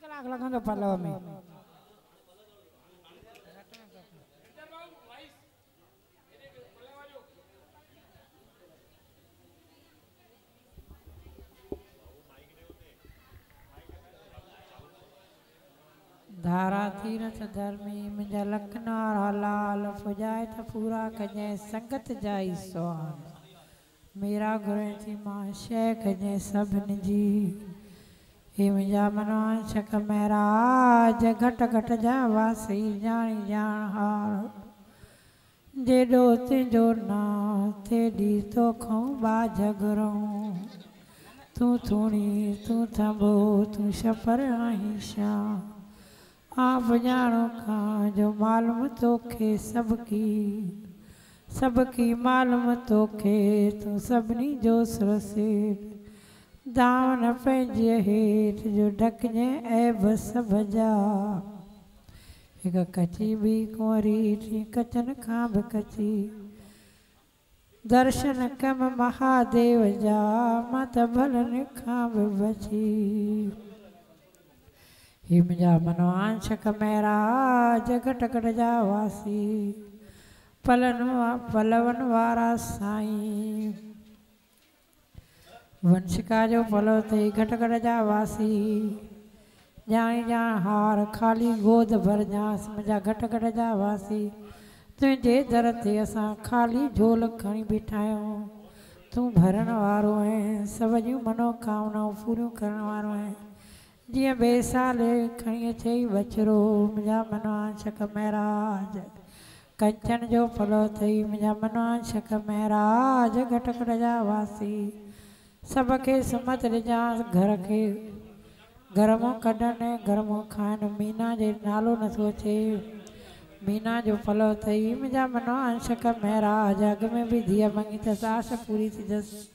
कलाक लगंदो पलव में। धारा तीरथ धर्मी मुंहिंजा लखनार हलाल पुजाए त पूरा कजै संगत जाई सुहान। मेरा घुरे थी मां शइ कजै सभिनी जी। हे मुंहिंजा मनवांशक महराज घट घट जा वासी ॼाणी ॼाण हार। जेॾो तुंहिंजो नाम तेॾी तोखूं बाज घुरूं। तूं थूणी तूं थंबो तूं छपर आहीं शाह। आप ॼाणो खां जो मालूम तोखे सबकी मालूम तोखे तूं सभिनी जो सुरसेठ। दावन पंहिंजे हेठि जो ढकजे ऐब सभ जा। हिकु कची ॿी कुंवरी टी कचन खां बि कची। दर्शन कम महादेव जा मां त भलनि खां बि बची। ही मुंहिंजा मनवांशक महराज घट घट जा वासी। पलवन वारा साईं। वंशिका जो पलव ते घट घट जा वासी। ॼाणी ॼाण हार खाली गोद भर जांस मुंहिंजा घट घट जा वासी। तुंहिंजे दर ते असां खाली झोल खणी बीठा आहियूं। तूं भरण वारो ऐं सभ जूं मनोकामनाऊं पूरियूं करण वारो ऐं जीअं ॿिए साल खणी अचई बछड़ो मुंहिंजा मनवांशक महराज। कंचन जो पलव अथई मुंहिंजा मनवांशक महराज घट घट जा वासी। सभ खे सुमत ॾिजांसि घर खे घर मां कढनि घर मां खाइनि। मीना जे नालो नथो अचे। मीना जो पलव अथई मुंहिंजा मनवांशक महराज। अॻ में बि धीअ मङी अथसि आश पूरी थींदसि।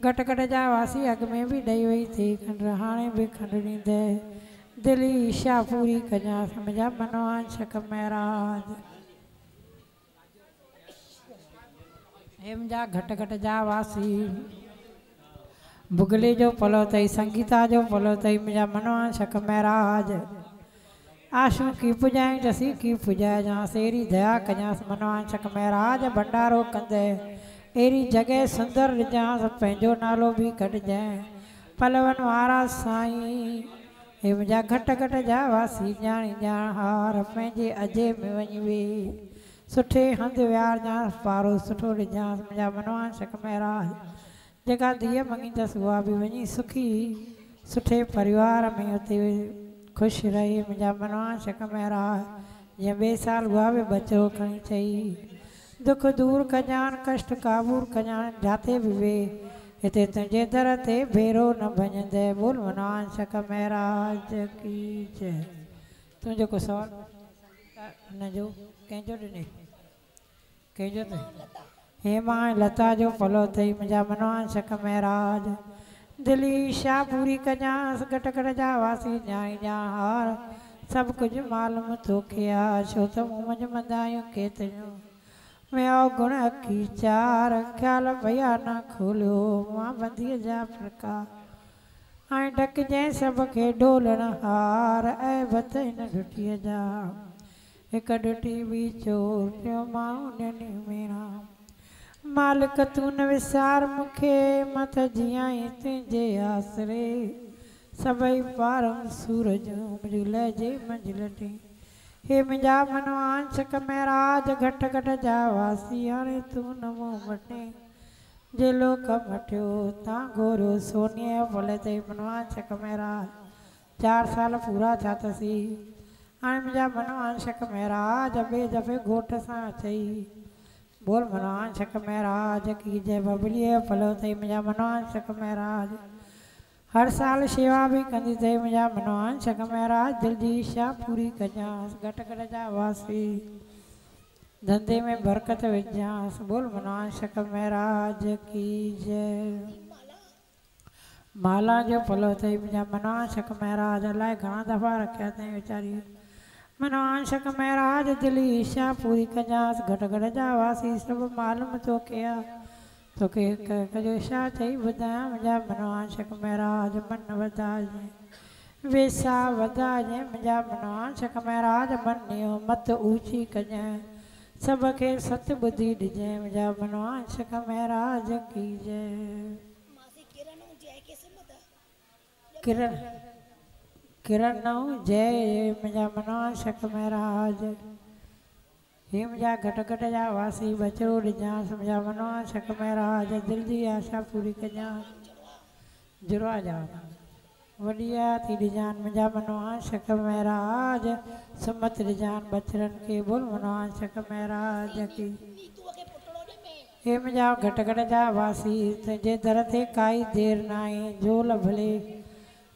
घट घट जा वासी अॻ में बि ॾेई वई थी खंड हाणे बि खंड ॾींदे। दिली इच्छा पूरी कजांसि मुंहिंजा मनवांशक महराज। हे मुंहिंजा घट घट जा वासी। भुगले जो पलव अथई संगीता जो पलव अथई मुंहिंजा मनवांशक महराज। आशू की पुॼाई जसी की पुॼाए जांसि अहिड़ी दया कजांसि मनवांशक महराज। भंडारो कंदे अहिड़ी जॻह सुंदर ॾिजांसि पंहिंजो नालो बि कढजांइ पलवन वारा साईं। हे मुंहिंजा घट घट जा वासी ॼाणी ॼाण हार पंहिंजे अजे में वञी वेही। सुठे हंधि विहारजांसि पारो सुठो ॾिजांसि मुंहिंजा मनवांशक महराज। जेका धीअ मङी अथसि उहा बि वञी सुखी सुठे परिवार में उते ख़ुशि रहे मुंहिंजा मनवांशक महराज। जीअं ॿिए साल उहा बि बचिरो खणी चई। दुख दूर कजान कष्ट काबूर कजान जाते बि वे हिते तुंहिंजे दर ते भेरो न भञंदे। बोल मनवांशक महराज की जय। तूं जेको सवाल हुनजो कंहिंजो ॾिनई कंहिंजो अथई हेमा लता जो पलव अथई मुंहिंजा मनवांशक महराज। दिली इच्छा पूरी कजांसि घट घट जा वासी ॼाणी ॼाण हार। सभु कुझु मालूम तोखे आहे छो त मूं मंझि मंदायूं केतिरियूं। मैं गुण अखी चार ख्याल भैया न खोलियो मां बंदीअ जा प्रकार। ऐं ढकजांइ सभ खे ढोलण हार ऐं बत हिन ॾुटीअ जा। हिकु ॾुटी ॿी चोर टियों माण्हू ॾिनी मेरा। मालिक तूं न विसार मूंखे मां त जीअं तुंहिंजे आसरे। सभई पारम सूरज मुंहिंजी लहजे मंझिलटी। हे मुंहिंजा मनवांशक महराज घट घट जा वासी। हाणे तूं न मूं मटे जे लोक मटियो तां घोरियो सोनीअ जो फल अथई मनवांशक महराज। 4 साल पूरा थिया अथसी। हाणे मुंहिंजा मनवांशक महराज ॿिए दफ़े घोट सां चई। बोल मनवांशक महराज की जय। बबलीअ जो पलव अथई मुंहिंजा मनवांशक महराज। हर साल शेवा बि कंदी अथई मुंहिंजा मनवांशक महराज। दिलि जी इच्छा पूरी कजांसि घट घट जा वासी। धंधे में बरकत विझांसि। बोल मनवांशक महराज की जय। माला जो पलव अथई मुंहिंजा मनवांशक महराज। अलाए घणा दफ़ा रखिया अथई वीचारी मनवांशक महराज। दिली इच्छा पूरी कजांसि घट घट जा वासी। सभु मालूम तोखे आहे तोखे हिकु हिकु जो छा चई ॿुधायां मुंहिंजा मनवांशक महराज। मन वधाइजे वेसा वधाजे मुंहिंजा मनवा शक महाराज मनियो मत ऊची कजां सब खे सत बुद्धि ॾिजे मुंहिंजा मनवा शक महाराज की जय। किरण किरण जय मुंहिंजा मनवा शक महाराज हे मुंहिंजा घट घट जा वासी बचड़ो ॾिजांसि मुंहिंजा मनवा शक महाराज दिलि जी आशा पूरी कजांसि जुड़वा जा वॾिया थी ॾिजान मुंहिंजा मनवा शक महाराज सुमत ॾिजान बचड़नि खे बोल मनवा शक महाराज की हे मुंहिंजा घट घट जा वासी तुंहिंजे दर ते काई देर न आहे झोल भले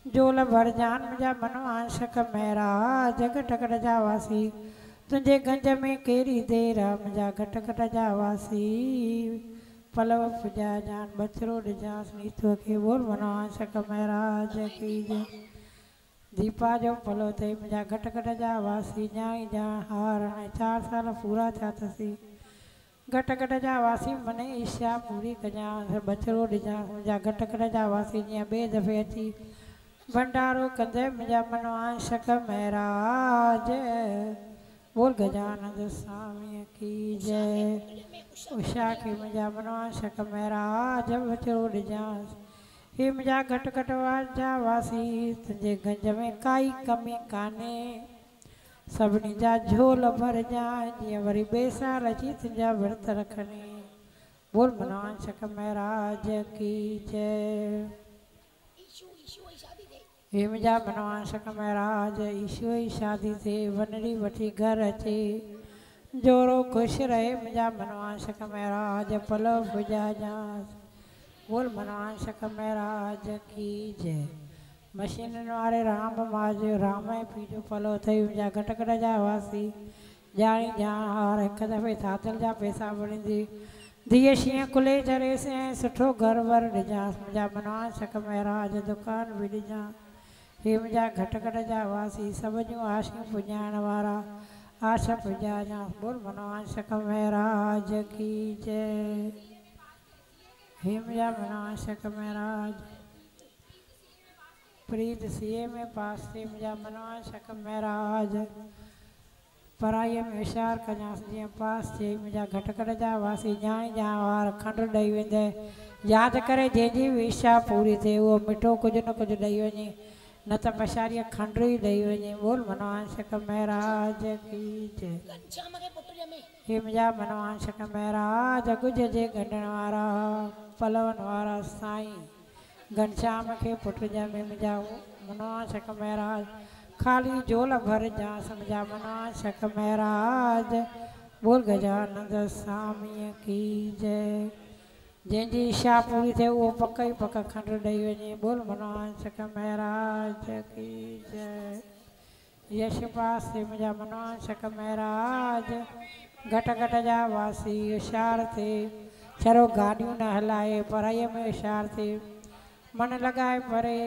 झोल भरजान मुंहिंजा मनवा शक महाराज घट घट जा वासी तुंहिंजे गंज में कहिड़ी देर आहे मुंहिंजा घट घट जा वासी पलव पूजा जान बचड़ो ॾिजांसि नीतूअ खे बोल मनवा शक महाराज की जय। दीपा जो पलो अथई मुंहिंजा घट घट जा वासी ॼाई ॼाण हार हाणे 4 साल पूरा थिया अथसि घट घट जा वासी मने इच्छा पूरी कजांसि बचड़ो ॾिजांसि मुंहिंजा घट घट जा वासी जीअं ॿिए दफ़े अची भंडारो कंदे मुंहिंजा मनवा शक महाराज बोल गजानंद स्वामी की जय। उषा खे मुंहिंजा मनवा शक महाराज बचड़ो ॾिजांसि हे मुंहिंजा घट घट जा वासी तुंहिंजे गंज में काई कमी कान्हे सभिनी जा झोल भरजांइ जीअं वरी ॿिए साल अची तुंहिंजा विर्त रखनि बोल मनवा शक महाराज की जय। हे मुंहिंजा मनवा शक महाराज ईश्वर जी शादी थिए वनरी वठी घर अचे जोरो ख़ुशि रहे मुंहिंजा मनवा शक महाराज पलव पुॼाजांसि बोल मनवा शक महाराज की जय। मशीननि वारे राम माज राम ऐं पीउ जो पलो अथई मुंहिंजा घट घट जा वासी ॼाणी ॼाण हार हिकु दफ़े थाधल जा पैसा भरींदी धीअ शींहं कुले चरेसि ऐं सुठो घर वर ॾिजांसि मुंहिंजा मनवा शक महाराज दुकान बि ॾिजांसि हे मुंहिंजा घट घट जा वासी सभ जूं आशियूं पुॼाइण वारा आशा पुॼाजांसि बोल मनवा शक महाराज की जय। हे मुंहिंजा मनवा शक महाराज प्रीत सीए में पास थी मुंहिंजा मनवा शक महाराज पढ़ाईअ में होशियारु कजांसि जीअं पास थिए मुंहिंजा घट घट जा वासी ॼाण ॼाण वार खंडु ॾेई वेंदे यादि करे जंहिंजी बि इच्छा पूरी थिए उहो मिठो कुझु न कुझु ॾेई वञे न त पछाड़ीअ खंडु ई ॾेई वञे बोल मनवा शक महाराज की जय। हे मुंहिंजा मनवा शक महाराज गुज जे गंढण वारा पलवनि वारा साईं घनश्याम खे पुट ॼमे मुंहिंजा मनवा शक महाराज खाली झोल भरजांसि मुंहिंजा मनवा शक महाराज बोल गजानंद स्वामीअ की जय। जंहिंजी इच्छा पूरी थिए उहो पक ई पक खंडु ॾेई वञे बोल मनवा शक महाराज की जय। यश पास थिए मुंहिंजा मनवा शक महाराज घट घट जा वासी होशियारु थिए छड़ो गाॾियूं न हलाए पढ़ाईअ में होशियारु थिए मन लॻाए पढ़े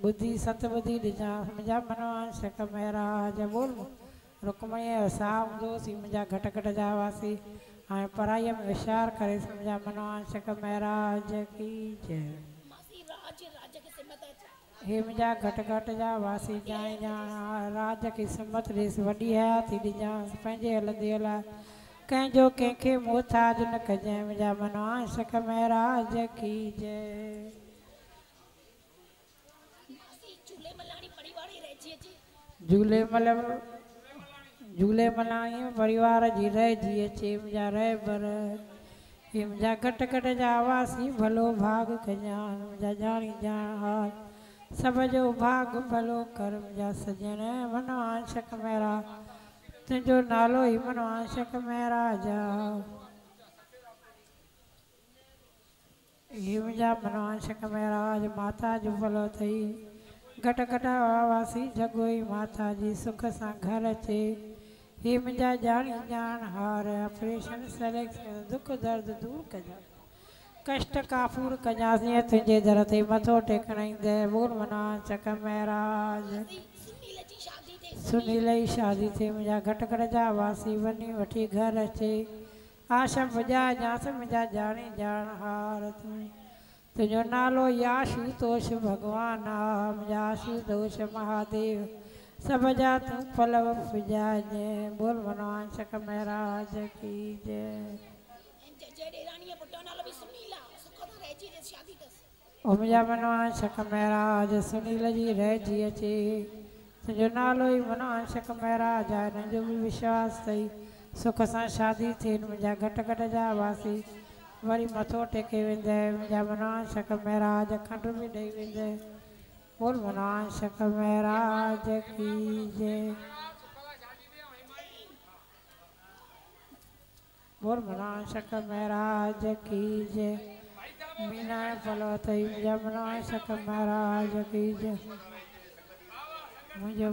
बुद्धि सत बुद्धि ॾिजांसि मुंहिंजा मनवा शक महाराज बोल रुकमणीअ जो साह हूंदोसीं मुंहिंजा घट घट जा वासी हाणे पढ़ाईअ में होशियारु करेसि मुंहिंजा मनवा शक महाराज की जय। हे मुंहिंजा घट घट जा वासी ॼाण ॼाण राज खे सिमत ॾेसि वॾी हयाती ॾिजांसि पंहिंजे हलंदे हला कंहिंजो कंहिंखे मोहताज न कजांइ मुंहिंजा मनवा शक महाराज की जय। झूले मल्हाणी परिवार जी रहिजी अचे मुंहिंजा रहबर हे मुंहिंजा घट घट जा वासी भलो भाग कजांइ मुंहिंजा ॼाणी ॼाण हार सभ जो भाग भलो कर मुंहिंजा सजण मनवा शक महाराज तुंहिंजो नालो ई मनवा शक महाराज हे मुंहिंजा मनवा शक महाराज माता जो भलो अथई घट घट वासी जगो ई माता जी सुख सां घर अचे हे मुंहिंजा ॼाणी ॼाण हार ऑपरेशन सिलेक्शन दुख दर्द दूर कजां कष्ट काफ़ूर कजांसि ईअं तुंहिंजे दर ते मथो टेकण ईंदे बोल मनवा शक महाराज। सुनील जी शादी थिए मुंहिंजा घट घट जा वासी वञी वठी घर अचे आशा पुॼाजांसि मुंहिंजा ॼाणी ॼाण हार तुझो नालो याशुतोष भगवान मुंहिंजा आशुतोष महादेव सब जा तूं पलव पुॼाइजे बोल मनवान शक महाराज की जय। ओ मुंहिंजा मनवान शक महाराज सुनील जी रहिजी अचे तुंहिंजो नालो ई मनवान शक महाराज आहे हिन जो बि विश्वास अथई सुख सां शादी थिए मुंहिंजा घट घट जा वासी वरी मथो टेके वेंदे मुंहिंजा मनवान शक महाराज खंड बि ॾेई वेंदे बोल मनवान शक महाराज की जय। बोल मनवान शक महाराज की जय। मीना फलो थई मुंहिंजा मनवान शक महाराज की जय। मुंहिंजो